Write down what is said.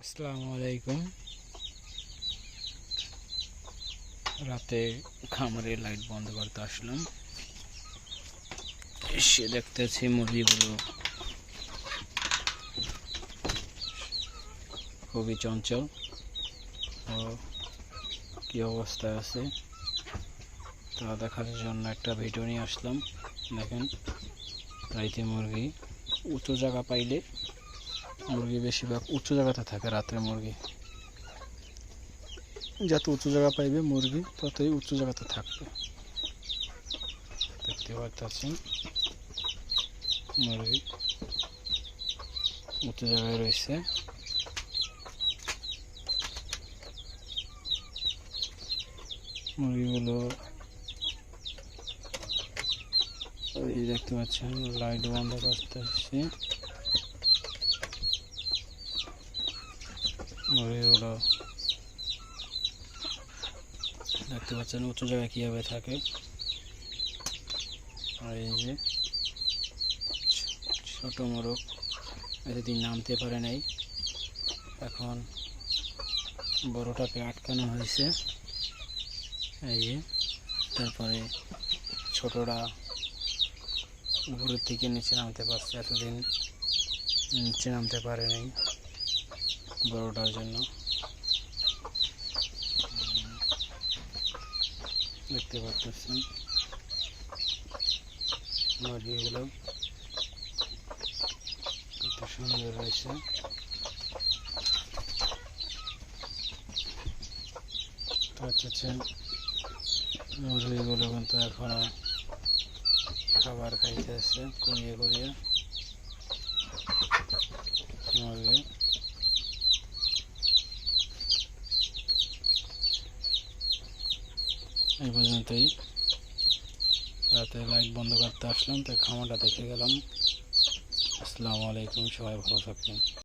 আসসালামু আলাইকুম। রাতে খামারে লাইট বন্ধ করতে আসলাম, এসে দেখতেছি মুরগিগুলো খুবই চঞ্চল ও কী অবস্থায় আছে তা দেখার জন্য একটা ভিডিও নিয়ে আসলাম। দেখেন, রাইতে মুরগি উঁচু জায়গা পাইলে মুরগি বেশিরভাগ উঁচু জায়গাতে থাকে। রাত্রে মুরগি যত উঁচু জায়গা পাইবে মুরগি ততই উঁচু জায়গাতে থাকবে। দেখতে পাচ্ছেন মুরগি উঁচু জায়গায় রয়েছে। মুরগিগুলো এই দেখতে পাচ্ছেন, লাইট বন্ধ করতে এসেছি। মুরগিগুলো দেখতে পাচ্ছেন উঁচু জায়গায় কীভাবে থাকে। আর এই যে ছোটো মোরগ এতদিন নামতে পারে নাই, এখন বড়টাকে আটকানো হয়েছে। এই যে তারপরে ছোটরা উপরের থেকে নিচে নামতে পারছে, এতদিন নিচে নামতে পারে নাই বড়টার জন্য। দেখতে পাচ্ছেন মুরগিগুলো কত সুন্দর রয়েছে। মুরগিগুলো কিন্তু এখনো খাবার খাইতেছে করিয়ে করিয়ে। মুরগি এই পর্যন্তই। রাতে লাইট বন্ধ করতে আসলাম, তাই খামারটা দেখে গেলাম। আসসালামু আলাইকুম, সবাই ভালো থাকবেন।